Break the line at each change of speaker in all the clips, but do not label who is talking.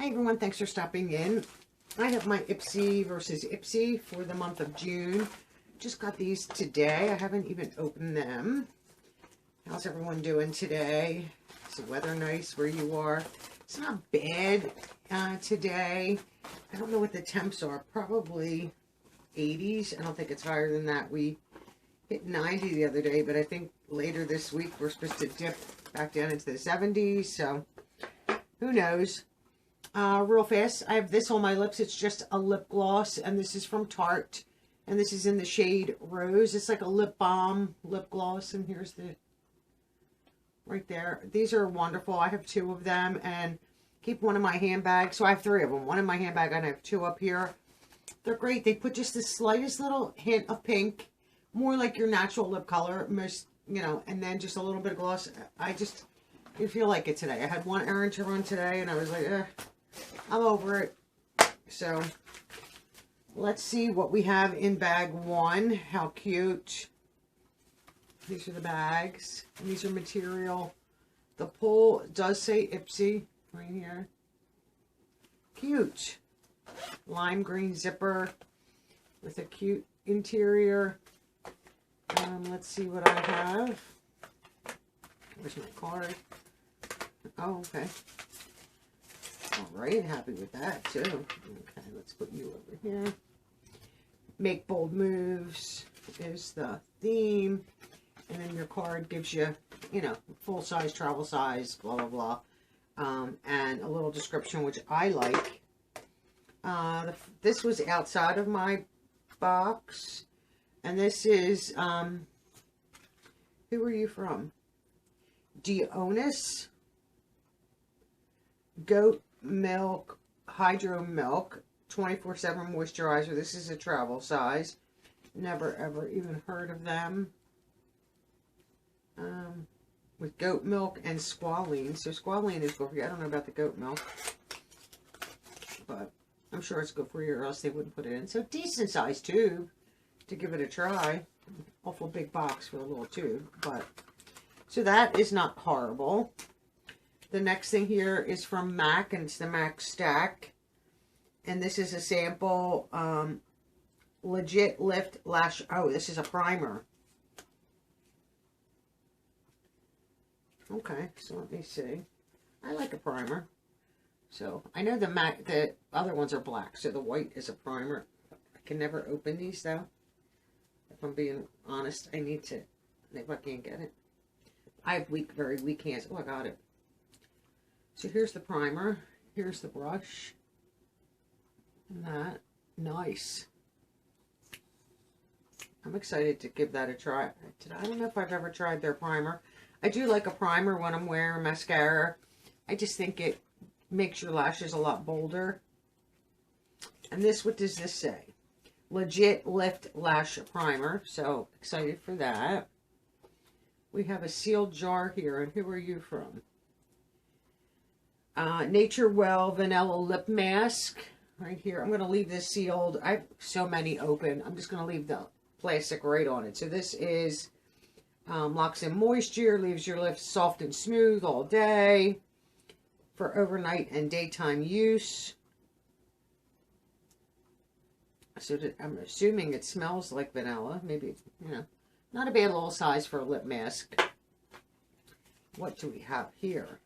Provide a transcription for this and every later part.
Hi everyone, thanks for stopping in. I have my Ipsy versus Ipsy for the month of June. Just got these today. I haven't even opened them. How's everyone doing today? Is the weather nice where you are? It's not bad today. I don't know what the temps are. Probably 80s. I don't think it's higher than that. We hit 90 the other day, but I think later this week we're supposed to dip back down into the 70s. So who knows? Real fast, I have this on my lips. It's just a lip gloss, and this is from Tarte, and this is in the shade Rose. It's like a lip balm lip gloss, and here's the right there. These are wonderful. I have 2 of them, and keep one in my handbag. So I have 3 of them. One in my handbag, and I have 2 up here. They're great. They put just the slightest little hint of pink, more like your natural lip color, most, you know, and then just a little bit of gloss. You feel like it today. I had one errand to run today, and I was like, I'm over it. So let's see what we have in bag 1. How cute. These are the bags. And these are material. The pull does say Ipsy right here. Cute. Lime green zipper with a cute interior. Let's see what I have. Where's my card? Oh, okay. All right, happy with that too. Okay, let's put you over here. Make bold moves is the theme, and then your card gives you, you know, full size, travel size, blah blah blah, and a little description which I like. This was outside of my box, and this is who are you from? Dionys Goat Milk Hydro Milk 24/7 moisturizer. This is a travel size. Never ever even heard of them. With goat milk and squalene. So squalene is good for you. I don't know about the goat milk, but I'm sure it's good for you, or else they wouldn't put it in. So decent size tube to give it a try. Awful big box for a little tube, but so that is not horrible. The next thing here is from MAC, and it's the MAC Stack. And this is a sample, Legit Lift Lash. Oh, this is a primer. Okay, so let me see. I like a primer. So, I know the MAC, the other ones are black, so the white is a primer. I can never open these, though. If I'm being honest, I need to, if I can't get it. I have very weak hands. Oh, I got it. So here's the primer, here's the brush, and that, nice. I'm excited to give that a try. I don't know if I've ever tried their primer. I do like a primer when I'm wearing mascara. I just think it makes your lashes a lot bolder. And this, what does this say? Legit Lift Lash Primer, so excited for that. We have a sealed jar here, and who are you from? Nature Well Vanilla Lip Mask right here. I'm going to leave this sealed. I have so many open. I'm just going to leave the plastic right on it. So this is locks in moisture, leaves your lips soft and smooth all day for overnight and daytime use. So I'm assuming it smells like vanilla. Maybe, you know, not a bad little size for a lip mask. What do we have here?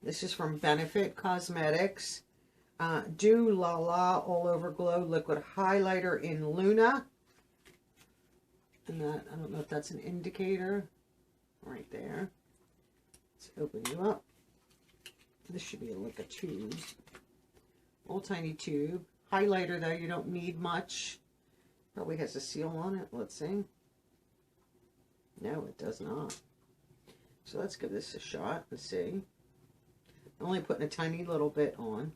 This is from Benefit Cosmetics. Do La La All Over Glow Liquid Highlighter in Luna. And that, I don't know if that's an indicator. Right there. Let's open you up. This should be like a tube. Little tiny tube. Highlighter though, you don't need much. Probably has a seal on it. Let's see. No, it does not. So let's give this a shot and see. I'm only putting a tiny little bit on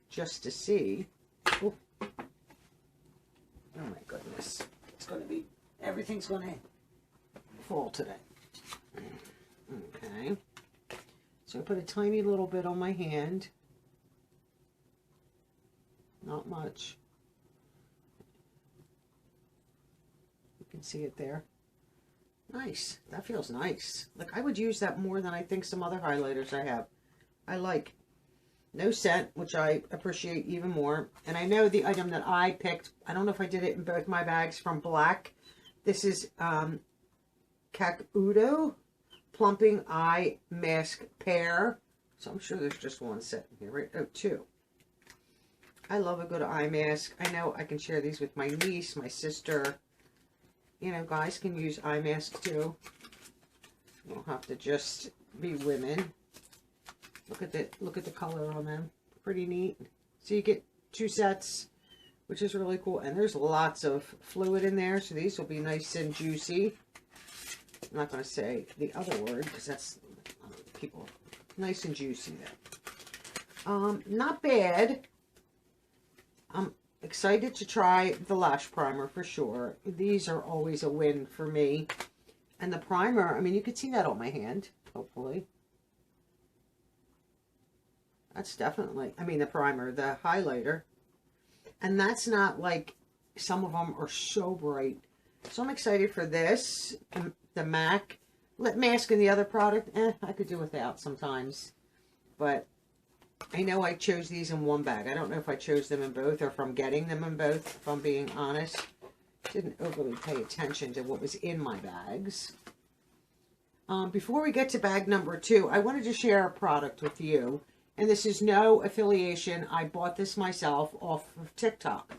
just to see. Ooh. Oh my goodness. It's going to be, everything's going to fall today. Okay. So I put a tiny little bit on my hand. Not much. You can see it there. Nice. That feels nice. Like, I would use that more than I think some other highlighters I have. I like. No scent, which I appreciate even more. And I know the item that I picked, I don't know if I did it in both my bags, from Black. This is Kakudo Plumping Eye Mask Pair. So I'm sure there's just one set in here, right? Oh, two. I love a good eye mask. I know I can share these with my niece, my sister. You know, guys can use eye masks too. You don't have to just be women. Look at the color on them. Pretty neat. So you get two sets, which is really cool. And there's lots of fluid in there, so these will be nice and juicy. I'm not going to say the other word because that's people. Nice and juicy there. Not bad. I'm excited to try the lash primer for sure. These are always a win for me. And the primer, I mean, you can see that on my hand, hopefully. That's definitely, I mean, the primer, the highlighter. And that's not like, some of them are so bright. So I'm excited for this. And the MAC lip mask and the other product, I could do without sometimes. But I know I chose these in one bag. I don't know if I chose them in both or if I'm getting them in both, if I'm being honest. Didn't overly pay attention to what was in my bags. Before we get to bag number 2, I wanted to share a product with you. And this is no affiliation. I bought this myself off of TikTok.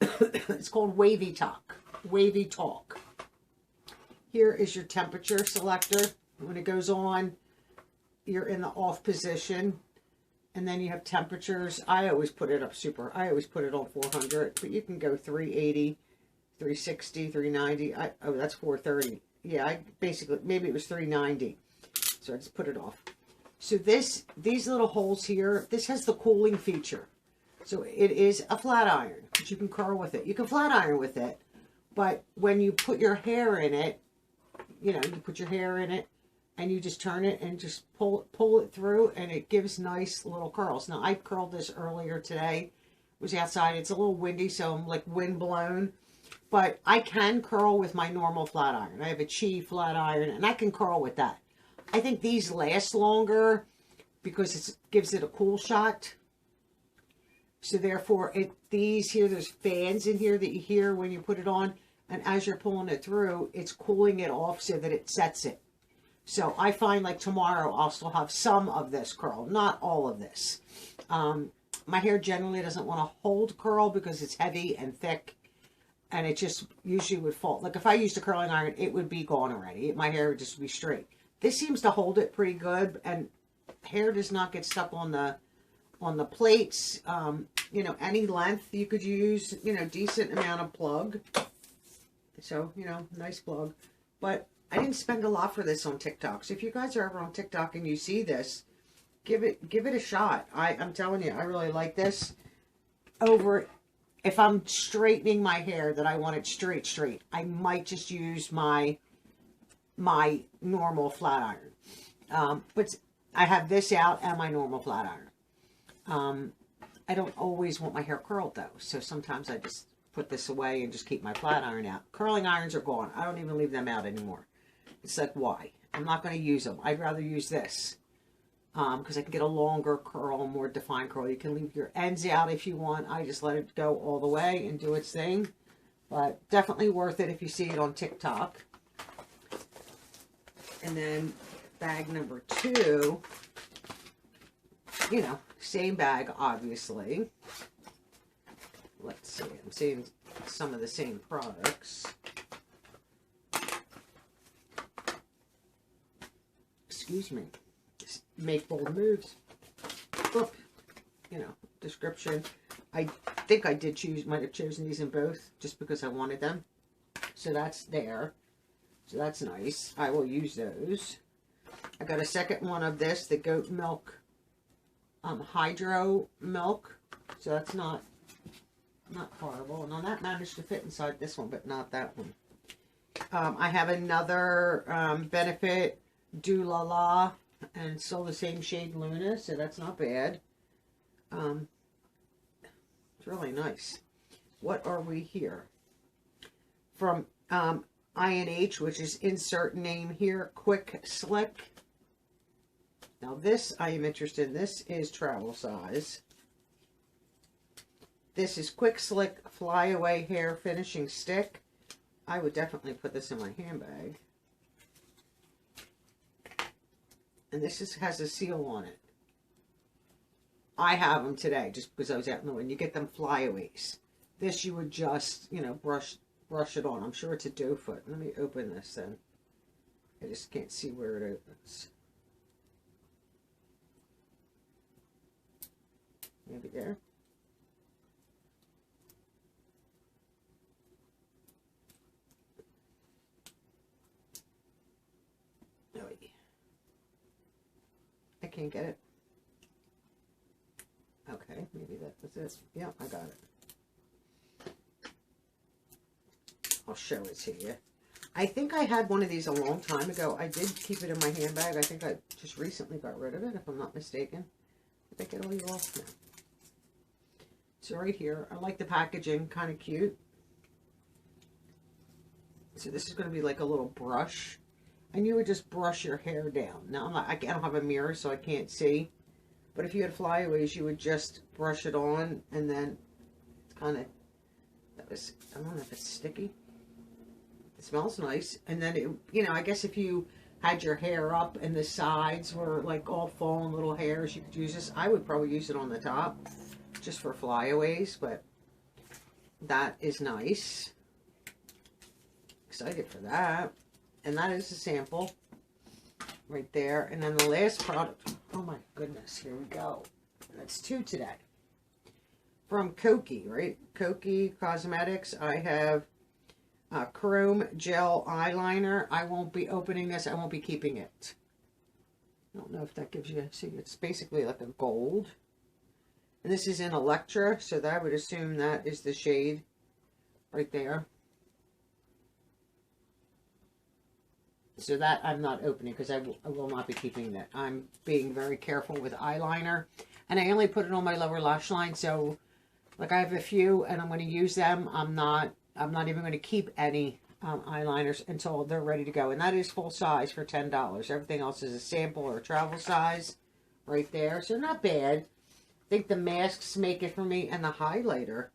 It's called Wavy Talk. Wavy Talk. Here is your temperature selector. When it goes on, you're in the off position. And then you have temperatures. I always put it up super. I always put it on 400. But you can go 380, 360, 390. Oh, that's 430. Yeah, I basically, maybe it was 390. So I just put it off. So these little holes here, this has the cooling feature. So it is a flat iron, but you can curl with it. You can flat iron with it. But when you put your hair in it, you know, you put your hair in it, and you just turn it and just pull it through, and it gives nice little curls. Now, I curled this earlier today. It was outside. It's a little windy, so I'm like wind blown. But I can curl with my normal flat iron. I have a Chi flat iron, and I can curl with that. I think these last longer because it gives it a cool shot. So therefore, these here, there's fans in here that you hear when you put it on. And as you're pulling it through, it's cooling it off so that it sets it. So I find like tomorrow I'll still have some of this curl, not all of this. My hair generally doesn't want to hold curl because it's heavy and thick, and it just usually would fall. Like if I used a curling iron, it would be gone already. My hair would just be straight. This seems to hold it pretty good, and hair does not get stuck on the plates. You know, any length you could use, you know, decent amount of plug. So, you know, nice plug. But I didn't spend a lot for this on TikTok. So if you guys are ever on TikTok and you see this, give it a shot. I'm telling you, I really like this. Over, if I'm straightening my hair that I want it straight, I might just use my normal flat iron. But I have this out and my normal flat iron. I don't always want my hair curled though. So sometimes I just put this away and just keep my flat iron out. Curling irons are gone. I don't even leave them out anymore. It's like, why? I'm not going to use them. I'd rather use this because I can get a longer curl, more defined curl. You can leave your ends out if you want. I just let it go all the way and do its thing. But definitely worth it if you see it on TikTok. And then bag number 2, you know, same bag, obviously. Let's see, I'm seeing some of the same products. Excuse me. Make bold moves. Oh, you know, description. I think I might have chosen these in both just because I wanted them. So that's there. So that's nice. I will use those. I got a second one of this, the goat milk hydro milk. So that's not horrible. Now that managed to fit inside this one, but not that one. I have another Benefit Do La La, and still the same shade Luna, so that's not bad. It's really nice. What are we here? From INH, which is insert name here, Quick Slick. Now this I am interested in. This is travel size. This is Quick Slick Flyaway Hair Finishing Stick. I would definitely put this in my handbag. And this has a seal on it. I have them today just because I was out in the wind. You get them flyaways. This you would just, you know, brush it on. I'm sure it's a doe foot. Let me open this then. I just can't see where it opens. Maybe there. No, I can't get it. Okay, maybe that was it. Yeah, I got it. I'll show it to you. I think I had one of these a long time ago. I did keep it in my handbag. I think I just recently got rid of it, if I'm not mistaken. Did I get all you off now? So right here, I like the packaging, kind of cute. So this is going to be like a little brush. And you would just brush your hair down. Now, I don't have a mirror, so I can't see. But if you had flyaways, you would just brush it on, and then it's kind of, I don't know if it's sticky. It smells nice. And then, it, you know, I guess if you had your hair up and the sides were like all fallen little hairs, you could use this. I would probably use it on the top just for flyaways, but that is nice. Excited for that. And that is a sample right there. And then the last product, oh my goodness, here we go. That's 2 today. From Koki, right? Koki Cosmetics. I have Chrome Gel Eyeliner. I won't be opening this. I won't be keeping it. I don't know if that gives you, see, it's basically like a gold. And this is in Electra, so that I would assume that is the shade right there. So that I'm not opening because I will not be keeping that. I'm being very careful with eyeliner. And I only put it on my lower lash line. So like I have a few and I'm going to use them. I'm not even going to keep any eyeliners until they're ready to go. And that is full size for $10. Everything else is a sample or a travel size right there. So not bad. I think the masks make it for me. And the highlighter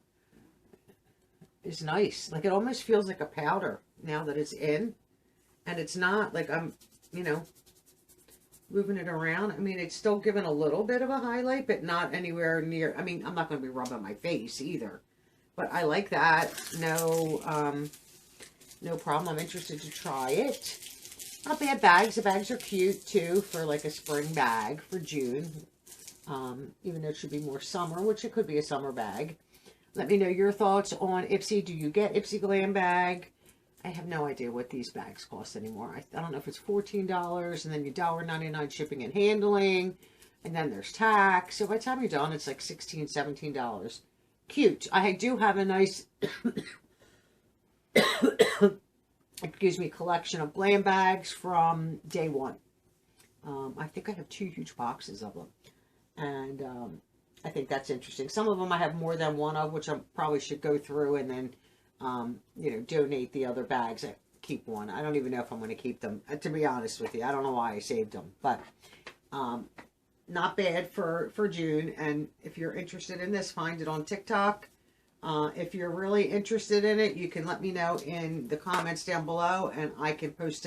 is nice. Like it almost feels like a powder now that it's in. And it's not like I'm, you know, moving it around. I mean, it's still giving a little bit of a highlight, but not anywhere near. I mean, I'm not going to be rubbing my face either. But I like that. No, no problem. I'm interested to try it. Not bad bags. The bags are cute, too, for like a spring bag for June. Even though it should be more summer, which it could be a summer bag. Let me know your thoughts on Ipsy. Do you get Ipsy Glam Bag? I have no idea what these bags cost anymore. I don't know if it's $14 and then you $1.99 shipping and handling. And then there's tax. So by the time you're done, it's like $16, $17. Cute. I do have a nice, excuse me, collection of glam bags from day one. I think I have 2 huge boxes of them. And I think that's interesting. Some of them I have more than one of, which I probably should go through and then you know, donate the other bags. I keep one. I don't even know if I'm going to keep them, to be honest with you. I don't know why I saved them, but not bad for June. And if you're interested in this, find it on TikTok. If you're really interested in it, you can let me know in the comments down below, and I can post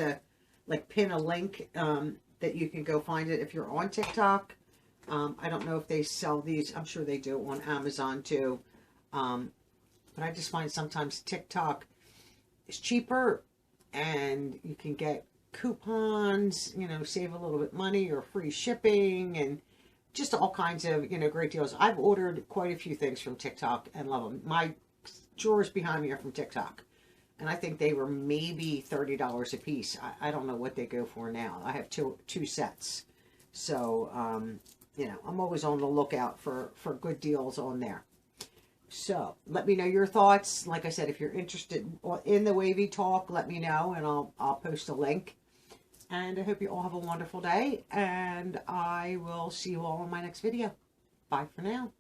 pin a link that you can go find it if you're on TikTok. I don't know if they sell these. I'm sure they do on Amazon too. But I just find sometimes TikTok is cheaper and you can get coupons, you know, save a little bit money or free shipping and just all kinds of, you know, great deals. I've ordered quite a few things from TikTok and love them. My drawers behind me are from TikTok. And I think they were maybe $30 a piece. I don't know what they go for now. I have two sets. So, you know, I'm always on the lookout for good deals on there. So, let me know your thoughts. Like I said, if you're interested in the wavy talk, let me know, and I'll post a link. And I hope you all have a wonderful day, and I will see you all in my next video. Bye for now.